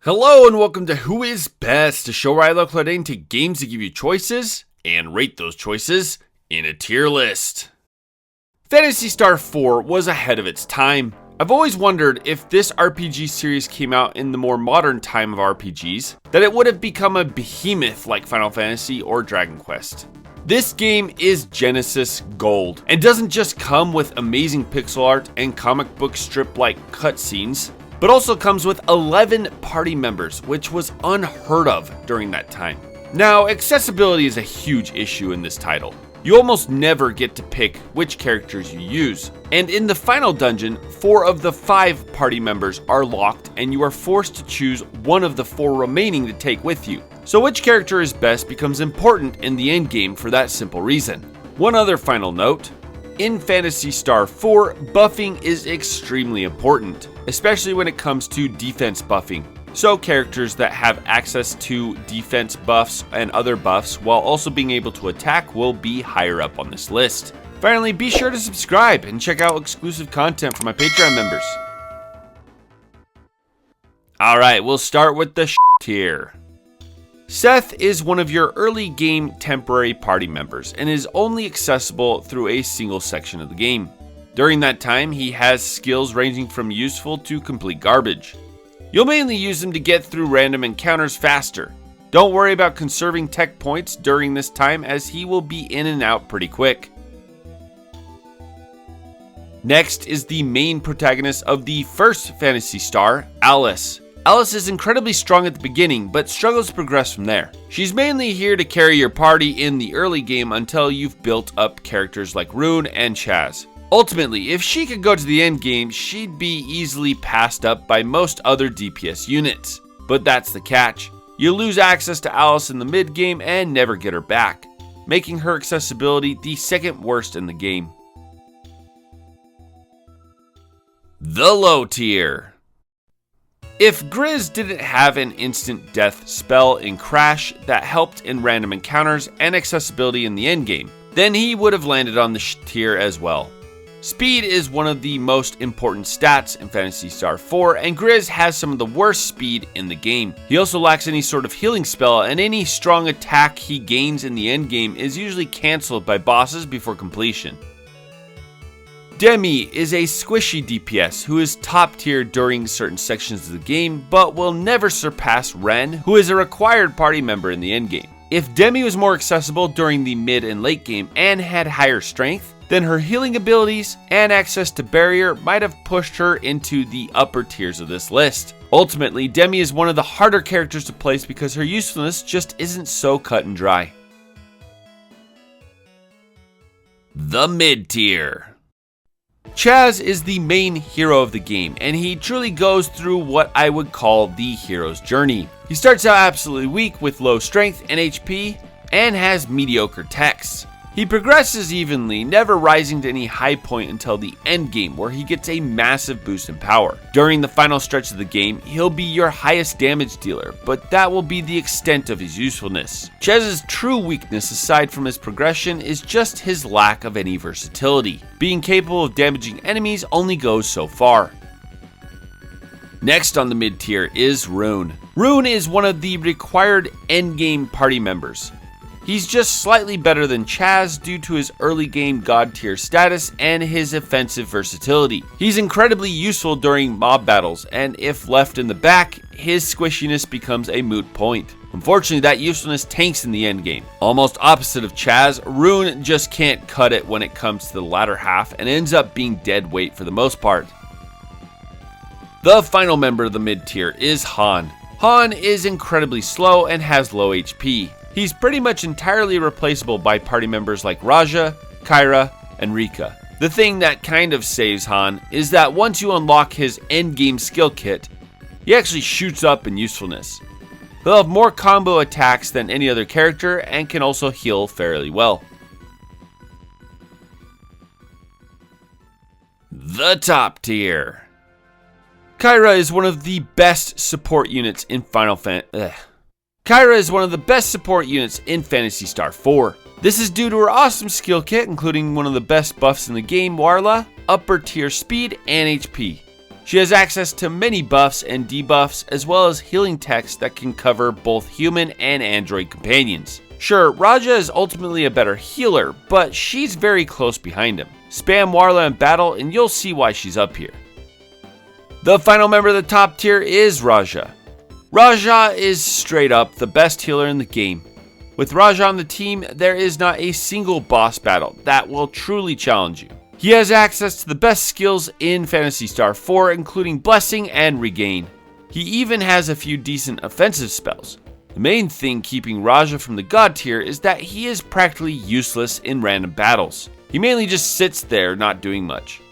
Hello and welcome to Who Is Best, a show where I look into games to give you choices and rate those choices in a tier list. Phantasy Star 4 was ahead of its time. I've always wondered if this RPG series came out in the more modern time of RPGs, that it would have become a behemoth like Final Fantasy or Dragon Quest. This game is Genesis Gold, and doesn't just come with amazing pixel art and comic book strip-like cutscenes, but also comes with 11 party members, which was unheard of during that time. Now, accessibility is a huge issue in this title. You almost never get to pick which characters you use, and in the final dungeon, 4 of the 5 party members are locked and you are forced to choose one of the 4 remaining to take with you. So which character is best becomes important in the endgame for that simple reason. One other final note, in Phantasy Star 4, buffing is extremely important, especially when it comes to defense buffing. So characters that have access to defense buffs and other buffs while also being able to attack will be higher up on this list. Finally, be sure to subscribe and check out exclusive content from my Patreon members. Alright, we'll start with the tier. Seth is one of your early game temporary party members and is only accessible through a single section of the game. During that time, he has skills ranging from useful to complete garbage. You'll mainly use him to get through random encounters faster. Don't worry about conserving tech points during this time as he will be in and out pretty quick. Next is the main protagonist of the first Phantasy Star, Alice. Alice is incredibly strong at the beginning, but struggles to progress from there. She's mainly here to carry your party in the early game until you've built up characters like Rune and Chaz. Ultimately, if she could go to the end game, she'd be easily passed up by most other DPS units. But that's the catch. You lose access to Alice in the mid game and never get her back, making her accessibility the second worst in the game. The low tier. If Grizz didn't have an instant death spell in Crash that helped in random encounters and accessibility in the endgame, then he would have landed on the tier as well. Speed is one of the most important stats in Phantasy Star 4, and Grizz has some of the worst speed in the game. He also lacks any sort of healing spell, and any strong attack he gains in the endgame is usually cancelled by bosses before completion. Demi is a squishy DPS who is top tier during certain sections of the game, but will never surpass Ren, who is a required party member in the endgame. If Demi was more accessible during the mid and late game and had higher strength, then her healing abilities and access to barrier might have pushed her into the upper tiers of this list. Ultimately, Demi is one of the harder characters to place because her usefulness just isn't so cut and dry. The mid tier. Chaz is the main hero of the game, and he truly goes through what I would call the hero's journey. He starts out absolutely weak with low strength and HP, and has mediocre techs. He progresses evenly, never rising to any high point until the end game, where he gets a massive boost in power. During the final stretch of the game, he'll be your highest damage dealer, but that will be the extent of his usefulness. Chaz's true weakness, aside from his progression, is just his lack of any versatility. Being capable of damaging enemies only goes so far. Next on the mid tier is Rune. Rune is one of the required endgame party members. He's just slightly better than Chaz due to his early game god tier status and his offensive versatility. He's incredibly useful during mob battles, and if left in the back, his squishiness becomes a moot point. Unfortunately, that usefulness tanks in the endgame. Almost opposite of Chaz, Rune just can't cut it when it comes to the latter half and ends up being dead weight for the most part. The final member of the mid tier is Han. Han is incredibly slow and has low HP. He's pretty much entirely replaceable by party members like Raja, Kyra, and Rika. The thing that kind of saves Han is that once you unlock his endgame skill kit, he actually shoots up in usefulness. He'll have more combo attacks than any other character and can also heal fairly well. The top tier. Kyra is one of the best support units in Kyra is one of the best support units in Phantasy Star 4. This is due to her awesome skill kit, including one of the best buffs in the game, Warla, upper tier speed, and HP. She has access to many buffs and debuffs, as well as healing techs that can cover both human and android companions. Sure, Raja is ultimately a better healer, but she's very close behind him. Spam Warla in battle and you'll see why she's up here. The final member of the top tier is Raja. Raja is straight up the best healer in the game. With Raja on the team, there is not a single boss battle that will truly challenge you. He has access to the best skills in Phantasy Star 4, including Blessing and Regain. He even has a few decent offensive spells. The main thing keeping Raja from the god tier is that he is practically useless in random battles. He mainly just sits there not doing much.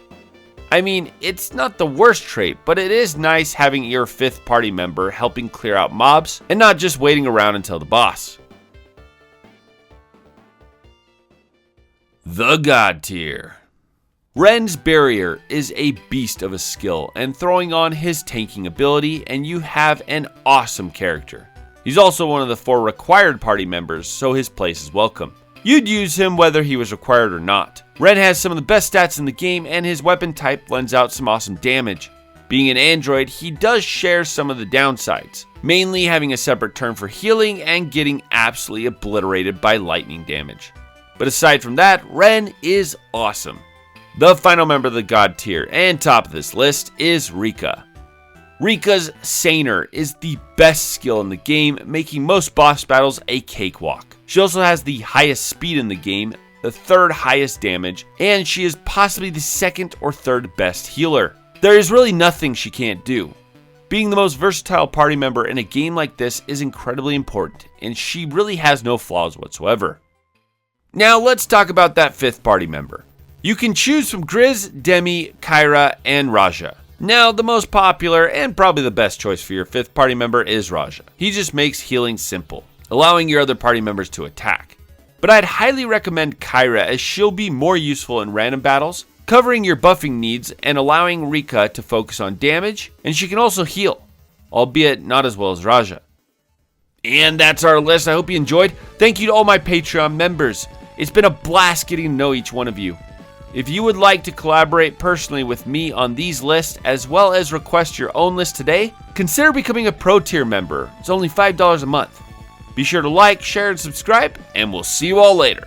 I mean, it's not the worst trait, but it is nice having your 5th party member helping clear out mobs and not just waiting around until the boss. The god tier. Ren's Barrier is a beast of a skill and throwing on his tanking ability, and you have an awesome character. He's also one of the 4 required party members, so his place is welcome. You'd use him whether he was required or not. Ren has some of the best stats in the game, and his weapon type lends out some awesome damage. Being an android, he does share some of the downsides, mainly having a separate turn for healing and getting absolutely obliterated by lightning damage. But aside from that, Ren is awesome. The final member of the god tier and top of this list is Rika. Rika's Saner is the best skill in the game, making most boss battles a cakewalk. She also has the highest speed in the game, the 3rd highest damage, and she is possibly the 2nd or 3rd best healer. There is really nothing she can't do. Being the most versatile party member in a game like this is incredibly important, and she really has no flaws whatsoever. Now let's talk about that 5th party member. You can choose from Grizz, Demi, Kyra, and Raja. Now, the most popular and probably the best choice for your 5th party member is Raja. He just makes healing simple, allowing your other party members to attack. But I'd highly recommend Kyra, as she'll be more useful in random battles, covering your buffing needs and allowing Rika to focus on damage, and she can also heal, albeit not as well as Raja. And that's our list. I hope you enjoyed. Thank you to all my Patreon members. It's been a blast getting to know each one of you. If you would like to collaborate personally with me on these lists, as well as request your own list today, consider becoming a Pro Tier member. It's only $5 a month. Be sure to like, share, and subscribe, and we'll see you all later.